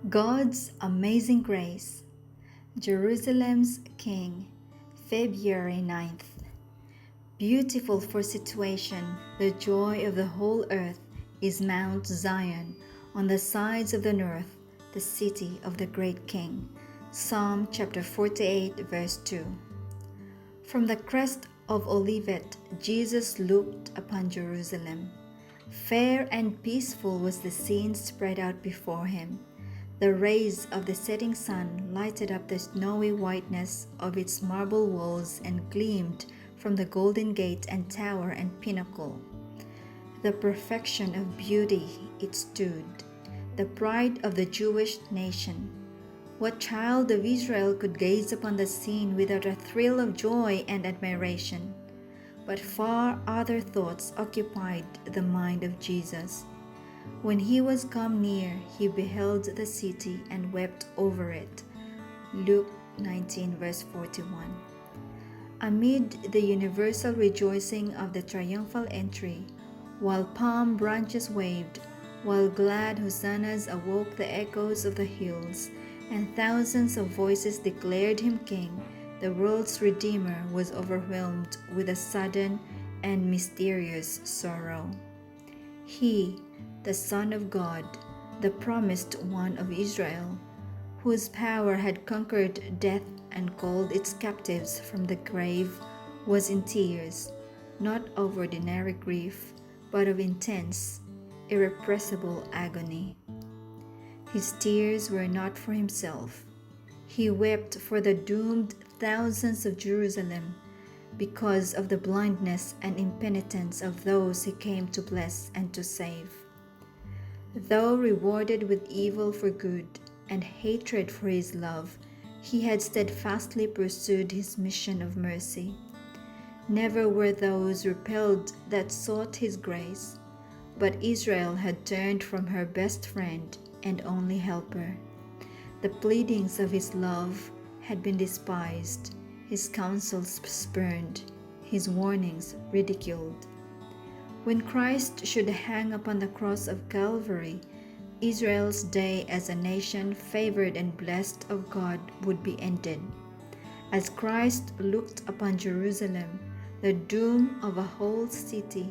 God's Amazing Grace, Jerusalem's King, February 9th. Beautiful for situation, the joy of the whole earth is Mount Zion, on the sides of the north, the city of the great King. Psalm chapter 48, verse 2. From the crest of Olivet, Jesus looked upon Jerusalem. Fair and peaceful was the scene spread out before him. The rays of the setting sun lighted up the snowy whiteness of its marble walls and gleamed from the golden gate and tower and pinnacle. The perfection of beauty it stood, the pride of the Jewish nation. What child of Israel could gaze upon the scene without a thrill of joy and admiration? But far other thoughts occupied the mind of Jesus. When he was come near, he beheld the city and wept over it. Luke 19, verse 41. Amid the universal rejoicing of the triumphal entry, while palm branches waved, while glad hosannas awoke the echoes of the hills, and thousands of voices declared him king, the world's Redeemer was overwhelmed with a sudden and mysterious sorrow. He, the Son of God, the promised one of Israel, whose power had conquered death and called its captives from the grave, was in tears, not of ordinary grief, but of intense, irrepressible agony. His tears were not for himself. He wept for the doomed thousands of Jerusalem, because of the blindness and impenitence of those he came to bless and to save. Though rewarded with evil for good and hatred for his love, he had steadfastly pursued his mission of mercy. Never were those repelled that sought his grace, but Israel had turned from her best friend and only helper. The pleadings of his love had been despised, his counsels spurned, his warnings ridiculed. When Christ should hang upon the cross of Calvary, Israel's day as a nation favored and blessed of God would be ended. As Christ looked upon Jerusalem, the doom of a whole city,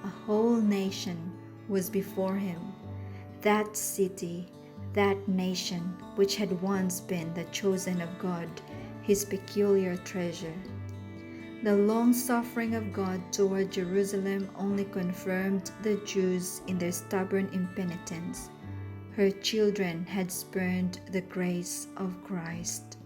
a whole nation was before him. That city, that nation which had once been the chosen of God, his peculiar treasure. The long-suffering of God toward Jerusalem only confirmed the Jews in their stubborn impenitence. Her children had spurned the grace of Christ.